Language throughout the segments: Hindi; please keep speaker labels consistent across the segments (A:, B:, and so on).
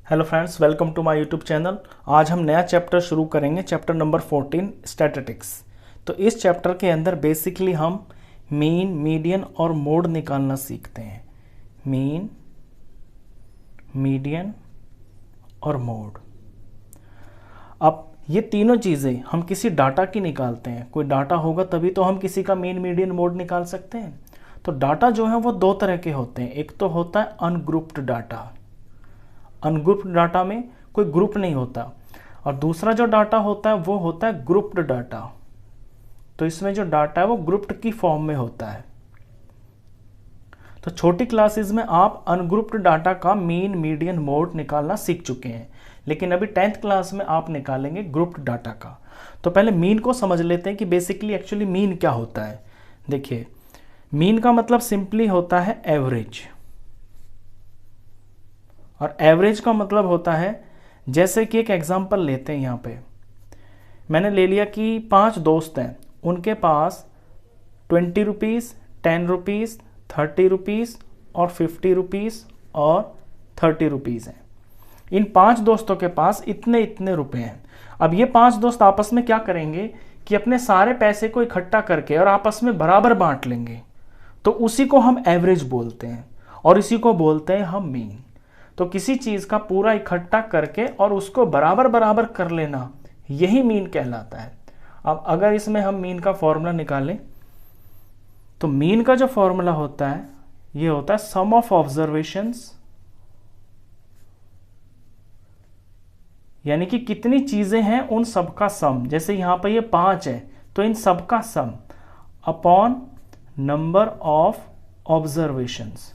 A: Hello friends, welcome to my YouTube channel. आज हम नया चैप्टर शुरू करेंगे, चैप्टर नंबर 14 स्टैटिस्टिक्स। तो इस चैप्टर के अंदर बेसिकली हम मीन, मीडियन और मोड निकालना सीखते हैं। मीन, मीडियन और मोड। अब ये तीनों चीज़ें हम किसी डाटा की निकालते हैं। कोई डाटा होगा तभी तो हम किसी का मीन, मीडियन, मोड निकाल सकते हैं। तो डाटा जो है वो दो तरह के होते हैं। एक तो होता है अनग्रुप्ड डाटा। अनग्रुप्ड डाटा में कोई ग्रुप नहीं होता। और दूसरा जो डाटा होता है वो होता है ग्रुप्ड डाटा। तो इसमें जो डाटा है वो ग्रुप्ड की फॉर्म में होता है। तो छोटी क्लासेस में आप अनग्रुप्ड डाटा का मीन, मीडियन, मोड निकालना सीख चुके हैं, लेकिन अभी 10th क्लास में आप निकालेंगे ग्रुप्ड डाटा का। तो पहले मीन को समझ लेते हैं कि बेसिकली एक्चुअली मीन क्या होता है। देखिए, मीन का मतलब सिंपली होता है एवरेज, और एवरेज का मतलब होता है, जैसे कि एक एग्जांपल लेते हैं। यहाँ पे मैंने ले लिया कि 5 दोस्त हैं, उनके पास 20 रुपीज़, 10 रुपीज़, 30 रुपीज़ और 50 रुपीज़ और 30 रुपीज़ हैं। इन 5 दोस्तों के पास इतने इतने रुपए हैं। अब ये 5 दोस्त आपस में क्या करेंगे कि अपने सारे पैसे को इकट्ठा करके और आपस में बराबर बांट लेंगे। तो उसी को हम एवरेज बोलते हैं और इसी को बोलते हैं हम मीन। तो किसी चीज़ का पूरा इकट्ठा करके और उसको बराबर बराबर कर लेना, यही मीन कहलाता है। अब अगर इसमें हम मीन का फॉर्मूला निकालें तो मीन का जो फॉर्मूला होता है ये होता है सम ऑफ ऑब्जर्वेशंस, यानी कि कितनी चीज़ें हैं उन सब का सम। जैसे यहाँ पर ये 5 है तो इन सब का सम अपॉन नंबर ऑफ ऑब्जर्वेशंस।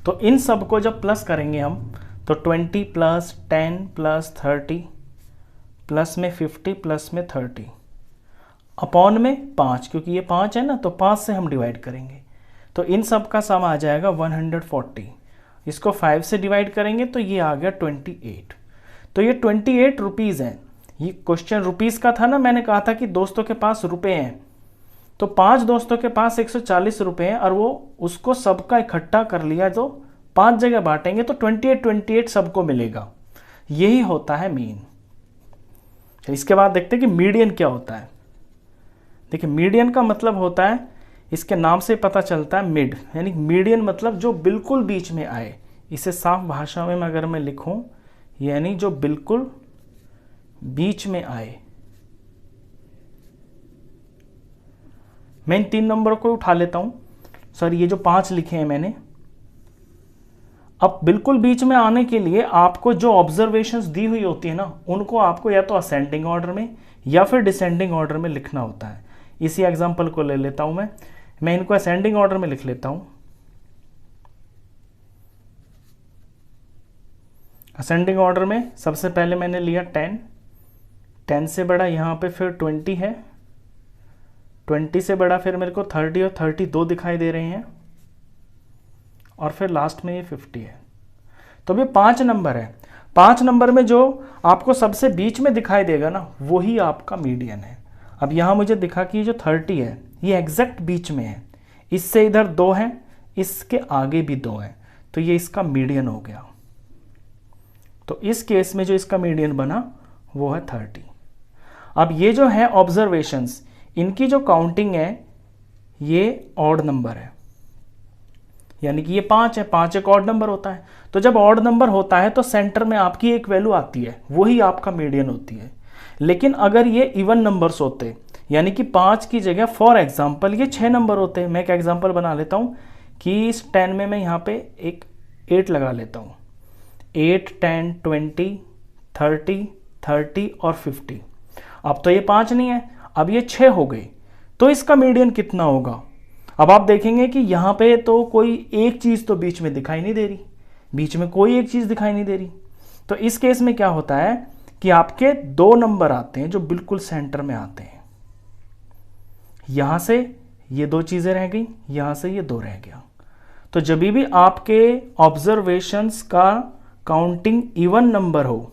A: तो इन सब को जब प्लस करेंगे हम तो 20 प्लस 10 प्लस 30 प्लस में 50 प्लस में 30 अपॉन में 5, क्योंकि ये 5 है ना, तो 5 से हम डिवाइड करेंगे तो इन सब का सम आ जाएगा 140। इसको 5 से डिवाइड करेंगे तो ये आ गया 28। तो ये 28 रुपीज़ हैं। ये क्वेश्चन रुपीज़ का था ना, मैंने कहा था कि दोस्तों के पास रुपए हैं। तो 5 दोस्तों के पास 140 रुपए हैं और वो उसको सबका इकट्ठा कर लिया, तो 5 जगह बांटेंगे तो 28 सबको मिलेगा। यही होता है मीन। इसके बाद देखते हैं कि मीडियन क्या होता है। देखिए, मीडियन का मतलब होता है, इसके नाम से पता चलता है मिड, यानी मीडियन मतलब जो बिल्कुल बीच में आए। इसे साफ भाषा में अगर मैं लिखूं, यानी जो बिल्कुल बीच में आए। मैं इन 3 नंबरों को उठा लेता हूं। सर, ये जो 5 लिखे हैं मैंने, अब बिल्कुल बीच में आने के लिए आपको जो ऑब्जर्वेशंस दी हुई होती है ना, उनको आपको या तो असेंडिंग ऑर्डर में या फिर डिसेंडिंग ऑर्डर में लिखना होता है। इसी एग्जांपल को ले लेता हूं मैं इनको असेंडिंग ऑर्डर में लिख लेता हूं। असेंडिंग ऑर्डर में सबसे पहले मैंने लिया 10 से बड़ा यहाँ पे फिर 20 है, 20 से बड़ा फिर मेरे को 30 और 32 दिखाई दे रहे हैं, और फिर लास्ट में ये 50 है। तो ये 5 नंबर है। 5 नंबर में जो आपको सबसे बीच में दिखाई देगा ना, वही आपका मीडियन है। अब यहाँ मुझे दिखा कि जो 30 है ये एग्जैक्ट बीच में है। इससे इधर 2 हैं, इसके आगे भी 2 हैं, तो ये इसका मीडियन हो गया। तो इस केस में जो इसका मीडियन बना वो है 30। अब ये जो है ऑब्जर्वेशंस, इनकी जो काउंटिंग है ये ऑड नंबर है, यानी कि ये 5 है। 5 एक ऑड नंबर होता है। तो जब ऑड नंबर होता है तो सेंटर में आपकी एक वैल्यू आती है, वही आपका मीडियन होती है। लेकिन अगर ये इवन नंबर्स होते, यानी कि 5 की जगह फॉर एग्जांपल ये 6 नंबर होते, मैं एक एग्जांपल बना लेता हूँ कि इस 10 में मैं यहाँ पे एक 8 लगा लेता हूँ। 8, 10, 20, 30 और 50। अब तो ये 5 नहीं है, अब ये 6 हो गई। तो इसका मीडियन कितना होगा? अब आप देखेंगे कि यहाँ पे तो कोई एक चीज़ तो बीच में दिखाई नहीं दे रही, बीच में कोई एक चीज़ दिखाई नहीं दे रही। तो इस केस में क्या होता है कि आपके 2 नंबर आते हैं जो बिल्कुल सेंटर में आते हैं। यहाँ से ये 2 चीज़ें रह गई, यहाँ से ये 2 रह गया। तो जब भी आपके ऑब्जर्वेशंस का काउंटिंग इवन नंबर हो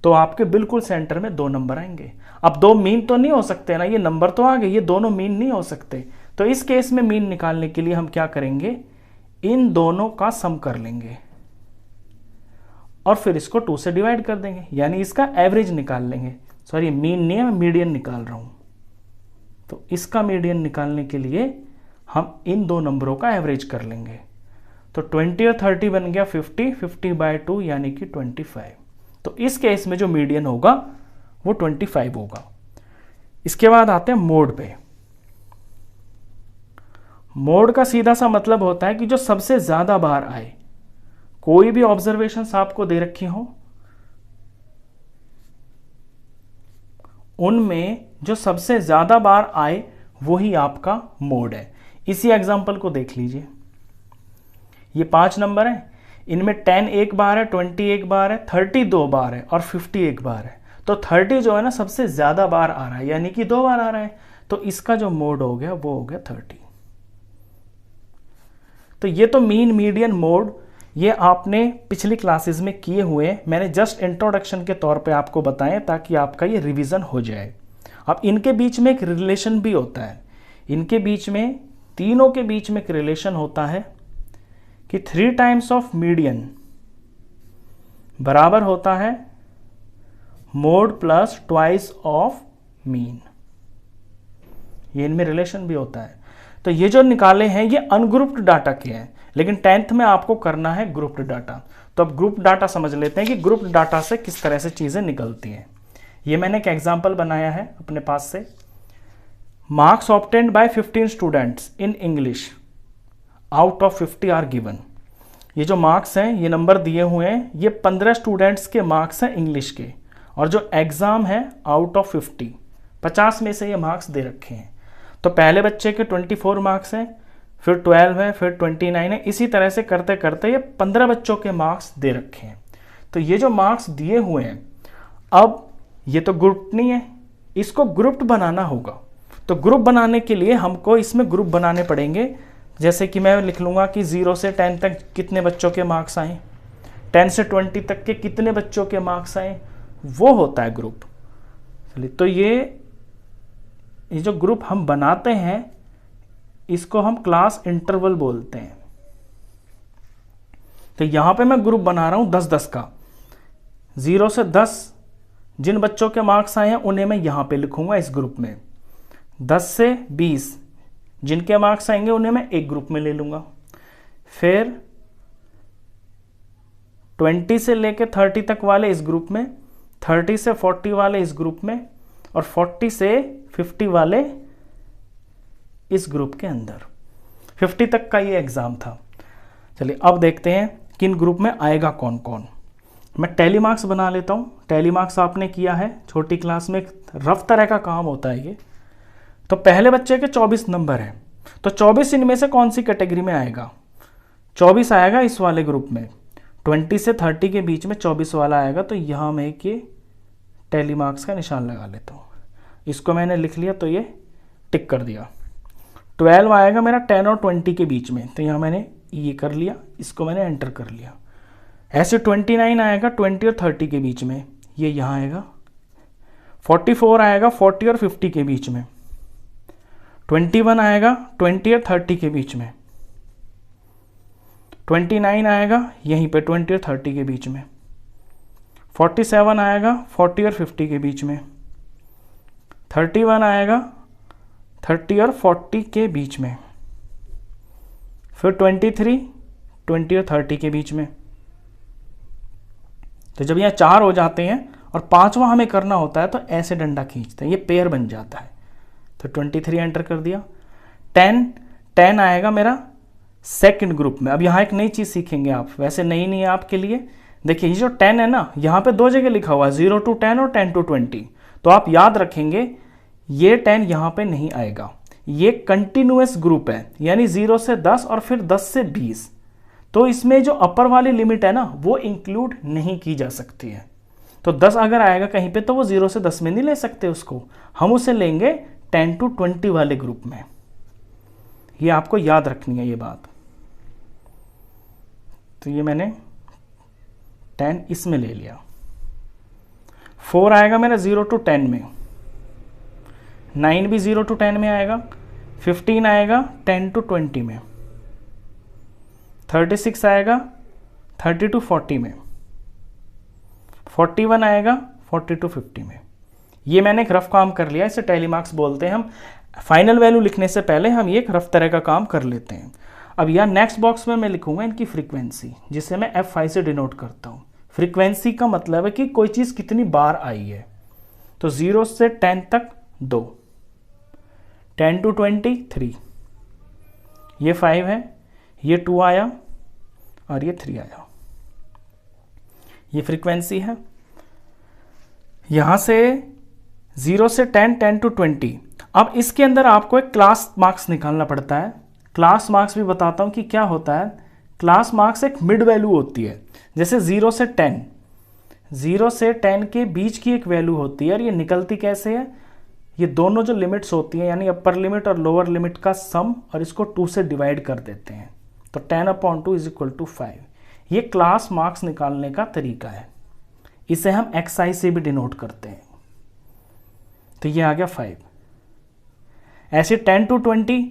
A: तो आपके बिल्कुल सेंटर में 2 नंबर आएंगे। अब 2 मीन तो नहीं हो सकते ना, ये नंबर तो आ गए, ये दोनों मीन नहीं हो सकते। तो इस केस में मीन निकालने के लिए हम क्या करेंगे, इन दोनों का सम कर लेंगे और फिर इसको 2 से डिवाइड कर देंगे, यानी इसका एवरेज निकाल लेंगे। सॉरी, मीन नहीं है, मैं मीडियन निकाल रहा हूं। तो इसका मीडियन निकालने के लिए हम इन दो नंबरों का एवरेज कर लेंगे। तो 20 और 30 बन गया 50, 50/2 यानी कि 25। तो इस केस में जो मीडियन होगा वो 25 होगा। इसके बाद आते हैं मोड पे। मोड का सीधा सा मतलब होता है कि जो सबसे ज्यादा बार आए, कोई भी ऑब्जर्वेशंस आपको दे रखी हो, उनमें जो सबसे ज्यादा बार आए वही आपका मोड है। इसी एग्जांपल को देख लीजिए, ये 5 नंबर है, इनमें 10 एक बार है, 20 एक बार है, 30 2 बार है और 50 एक बार है। तो 30 जो है ना सबसे ज्यादा बार आ रहा है, यानी कि 2 बार आ रहा है, तो इसका जो मोड हो गया वो हो गया 30। तो ये तो मीन, मीडियन, मोड ये आपने पिछली क्लासेस में किए हुए, मैंने जस्ट इंट्रोडक्शन के तौर पे आपको बताएं ताकि आपका ये रिवीजन हो जाए। अब इनके बीच में एक रिलेशन भी होता है, इनके बीच में, तीनों के बीच में एक रिलेशन होता है कि 3 टाइम्स ऑफ मीडियन बराबर होता है mode plus twice of mean. ये इनमें रिलेशन भी होता है। तो ये जो निकाले हैं ये अनग्रुप्ड डाटा के हैं, लेकिन 10th में आपको करना है ग्रुप्ड डाटा। तो अब ग्रुप डाटा समझ लेते हैं कि ग्रुप्ड डाटा से किस तरह से चीजें निकलती हैं। ये मैंने एक एग्जांपल बनाया है अपने पास से। Marks obtained by 15 students in English out of 50 are given. ये जो मार्क्स हैं, ये नंबर दिए हुए हैं, ये 15 स्टूडेंट्स के मार्क्स हैं इंग्लिश के, और जो एग्जाम है आउट ऑफ 50 में से ये मार्क्स दे रखे हैं। तो पहले बच्चे के 24 मार्क्स हैं, फिर 12 है, फिर 29 है, इसी तरह से करते करते ये 15 बच्चों के मार्क्स दे रखे हैं। तो ये जो मार्क्स दिए हुए हैं, अब ये तो ग्रुप नहीं है, इसको ग्रुप्ड बनाना होगा। तो ग्रुप बनाने के लिए हमको इसमें ग्रुप बनाने पड़ेंगे। जैसे कि मैं लिख लूँगा कि 0 से 10 तक कितने बच्चों के मार्क्स आए, 10 से 20 तक के कितने बच्चों के मार्क्स आए, वो होता है ग्रुप। चलिए, तो ये जो ग्रुप हम बनाते हैं इसको हम क्लास इंटरवल बोलते हैं। तो यहां पे मैं ग्रुप बना रहा हूं 10-10 का। 0 से 10 जिन बच्चों के मार्क्स आए हैं उन्हें मैं यहां पे लिखूंगा इस ग्रुप में। 10 से 20 जिनके मार्क्स आएंगे उन्हें मैं एक ग्रुप में ले लूंगा। फिर 20 से लेके 30 तक वाले इस ग्रुप में, 30 से 40 वाले इस ग्रुप में, और 40 से 50 वाले इस ग्रुप के अंदर। 50 तक का ये एग्जाम था। चलिए अब देखते हैं किन ग्रुप में आएगा कौन कौन। मैं टैली मार्क्स बना लेता हूँ। टैली मार्क्स आपने किया है छोटी क्लास में, एक रफ तरह का काम होता है ये। तो पहले बच्चे के 24 नंबर हैं, तो 24 इनमें से कौन सी कैटेगरी में आएगा? 24 आएगा इस वाले ग्रुप में। 20 से 30 के बीच में 24 वाला आएगा, तो यहाँ मैं एक ये टैली मार्क्स का निशान लगा लेता हूँ। इसको मैंने लिख लिया तो ये टिक कर दिया। 12 आएगा मेरा 10 और 20 के बीच में, तो यहाँ मैंने ये कर लिया, इसको मैंने एंटर कर लिया। ऐसे 29 आएगा 20 और 30 के बीच में, ये यहाँ आएगा। 44 आएगा 40 और 50 के बीच में। 21 आएगा 20 और 30 के बीच में। 29 आएगा यहीं पे 20 और 30 के बीच में। 47 आएगा 40 और 50 के बीच में। 31 आएगा 30 और 40 के बीच में। फिर 23 20 और 30 के बीच में। तो जब यहाँ 4 हो जाते हैं और 5वां हमें करना होता है तो ऐसे डंडा खींचते हैं, ये पेयर बन जाता है। तो 23 एंटर कर दिया। 10 आएगा मेरा सेकंड ग्रुप में। अब यहाँ एक नई चीज़ सीखेंगे आप, वैसे नई नहीं है आपके लिए। देखिए ये जो 10 है ना, यहाँ पे 2 जगह लिखा हुआ है, 0 to 10 और 10 to 20। तो आप याद रखेंगे ये 10 यहाँ पे नहीं आएगा। ये कंटिन्यूअस ग्रुप है, यानी 0 से 10 और फिर 10 से 20। तो इसमें जो अपर वाली लिमिट है ना वो इंक्लूड नहीं की जा सकती है। तो 10 अगर आएगा कहीं पे तो वो 0 से 10 में नहीं ले सकते उसको, हम उसे लेंगे 10 to 20 वाले ग्रुप में। ये आपको याद रखनी है ये बात। तो ये मैंने 10 इसमें ले लिया। 4 आएगा मेरा 0 to 10 में। 9 भी 0 to 10 में आएगा। 15 आएगा 10 to 20 में। 36 आएगा 30 to 40 में, 41 आएगा 40 to 50 में। ये मैंने एक रफ काम कर लिया, इसे टैली मार्क्स बोलते हैं। हम फाइनल वैल्यू लिखने से पहले हम ये एक रफ तरह का काम कर लेते हैं। अब यहाँ नेक्स्ट बॉक्स में मैं लिखूंगा इनकी फ्रीक्वेंसी, जिसे मैं F5 से डिनोट करता हूँ। फ्रीक्वेंसी का मतलब है कि कोई चीज़ कितनी बार आई है। तो 0 से 10 तक 2, 10 to 20 3, ये 5 है, ये 2 आया और ये 3 आया। ये फ्रीक्वेंसी है। यहाँ से 0 से 10, 10 to 20। अब इसके अंदर आपको एक क्लास मार्क्स निकालना पड़ता है। क्लास मार्क्स भी बताता हूँ कि क्या होता है। क्लास मार्क्स एक मिड वैल्यू होती है। जैसे 0 से 10, 0 से 10 के बीच की एक वैल्यू होती है, और ये निकलती कैसे है, ये दोनों जो लिमिट्स होती हैं यानी अपर लिमिट और लोअर लिमिट का सम, और इसको 2 से डिवाइड कर देते हैं। तो 10/2 = 5। ये क्लास मार्क्स निकालने का तरीका है। इसे हम XI से भी डिनोट करते हैं। तो ये आ गया 5। ऐसे 10 to 20,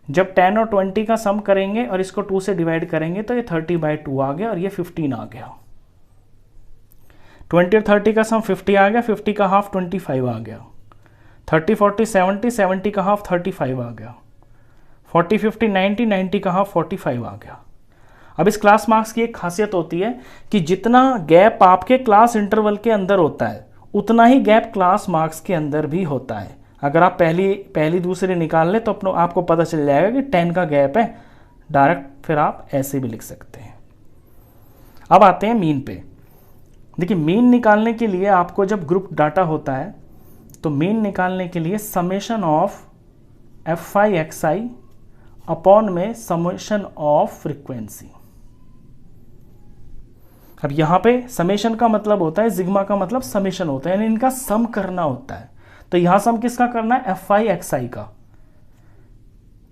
A: जब 10 और 20 का सम करेंगे और इसको 2 से डिवाइड करेंगे तो ये 30/2 आ गया और ये 15 आ गया। 20 और 30 का सम 50 आ गया, 50 का हाफ 25 आ गया। 30, 40, 70, 70 का हाफ 35 आ गया। 40, 50, 90, 90 का हाफ 45 आ गया। अब इस क्लास मार्क्स की एक खासियत होती है कि जितना गैप आपके क्लास इंटरवल के अंदर होता है, उतना ही गैप क्लास मार्क्स के अंदर भी होता है। अगर आप पहली दूसरी निकाल लें तो आपको पता चल जाएगा कि 10 का गैप है। डायरेक्ट फिर आप ऐसे भी लिख सकते हैं। अब आते हैं मीन पे। देखिए, मीन निकालने के लिए आपको जब ग्रुप डाटा होता है तो मीन निकालने के लिए summation of F5 XI upon में समेशन ऑफ फ्रीक्वेंसी। अब यहाँ पे समेशन का मतलब होता है, सिग्मा का मतलब समेशन होता है, यानी इनका सम करना होता है। तो यहां सम किसका करना है, F5 XI का।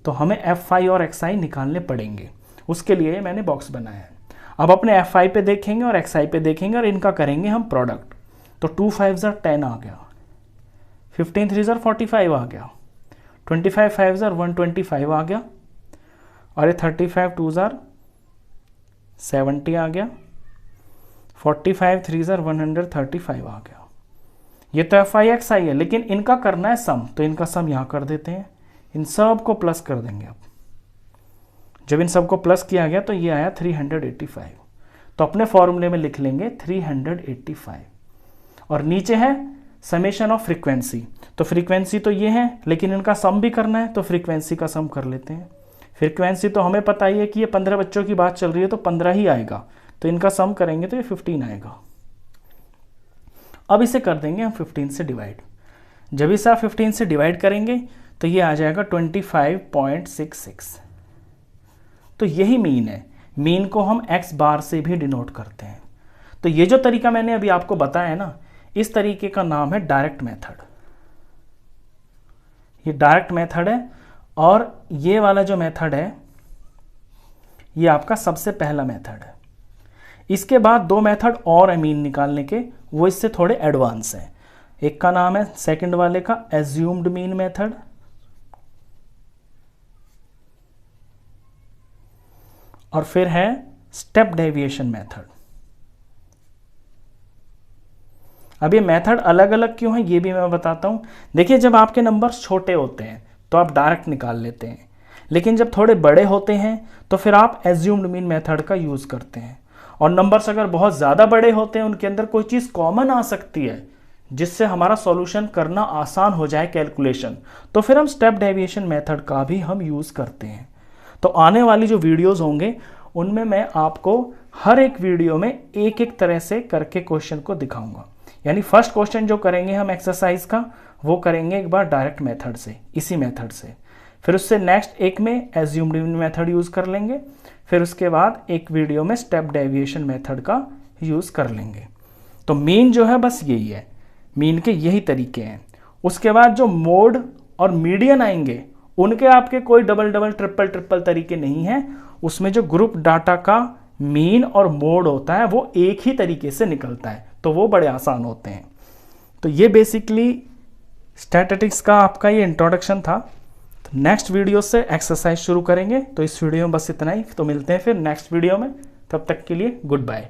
A: तो हमें F5 और XI निकालने पड़ेंगे, उसके लिए मैंने बॉक्स बनाया है। अब अपने F5 पे देखेंगे और XI पे देखेंगे और इनका करेंगे हम प्रोडक्ट। तो 2 5 10 आ गया, 15 3 45 आ गया, 25 5 125 आ गया, और ये 35 2 70 आ गया, 45 3 135 आ गया। ये तो F5 XI है, लेकिन इनका करना है सम, तो इनका सम यहाँ कर देते हैं। इन सब को प्लस कर देंगे। अब जब इन सब को प्लस किया गया तो ये आया 385। तो अपने फॉर्मूले में लिख लेंगे 385, और नीचे है समेशन ऑफ फ्रीक्वेंसी। तो फ्रीक्वेंसी तो ये है, लेकिन इनका सम भी करना है, तो फ्रीक्वेंसी का सम कर लेते हैं। फ्रीक्वेंसी तो हमें पता ही है कि ये 15 बच्चों की बात चल रही है तो 15 ही आएगा, तो इनका सम करेंगे तो ये 15 आएगा। अब इसे कर देंगे हम 15 से डिवाइड। जब इसे आप 15 से डिवाइड करेंगे तो ये आ जाएगा 25.66। तो यही मीन है। मीन को हम x बार से भी डिनोट करते हैं। तो ये जो तरीका मैंने अभी आपको बताया ना, इस तरीके का नाम है डायरेक्ट मेथड। ये डायरेक्ट मेथड है, और ये वाला जो मेथड है ये आपका सबसे पहला मेथड है। इसके बाद 2 मेथड और है मीन निकालने के, वो इससे थोड़े एडवांस हैं। एक का नाम है सेकंड वाले का एज्यूम्ड मीन मेथड, और फिर है स्टेप डेविएशन मेथड। अब ये मेथड अलग अलग क्यों है ये भी मैं बताता हूं। देखिए, जब आपके नंबर्स छोटे होते हैं तो आप डायरेक्ट निकाल लेते हैं, लेकिन जब थोड़े बड़े होते हैं तो फिर आप एज्यूम्ड मीन मेथड का यूज करते हैं। और नंबर्स अगर बहुत ज़्यादा बड़े होते हैं, उनके अंदर कोई चीज़ कॉमन आ सकती है जिससे हमारा सॉल्यूशन करना आसान हो जाए कैलकुलेशन, तो फिर हम स्टेप डेविएशन मेथड का भी हम यूज़ करते हैं। तो आने वाली जो वीडियोस होंगे उनमें मैं आपको हर एक वीडियो में एक एक तरह से करके क्वेश्चन को दिखाऊंगा। यानी फर्स्ट क्वेश्चन जो करेंगे हम एक्सरसाइज का, वो करेंगे एक बार डायरेक्ट मेथड से, इसी मेथड से। फिर उससे नेक्स्ट एक में एज्यूम्ड मीन मेथड यूज़ कर लेंगे। फिर उसके बाद एक वीडियो में स्टेप डेविएशन मेथड का यूज़ कर लेंगे। तो मीन जो है बस यही है, मीन के यही तरीके हैं। उसके बाद जो मोड और मीडियन आएंगे उनके आपके कोई डबल डबल ट्रिपल ट्रिपल तरीके नहीं हैं। उसमें जो ग्रुप डाटा का मीन और मोड होता है वो एक ही तरीके से निकलता है, तो वो बड़े आसान होते हैं। तो ये बेसिकली स्टैटिस्टिक्स का आपका ये इंट्रोडक्शन था। नेक्स्ट वीडियो से एक्सरसाइज शुरू करेंगे। तो इस वीडियो में बस इतना ही, तो मिलते हैं फिर नेक्स्ट वीडियो में, तब तक के लिए गुड बाय।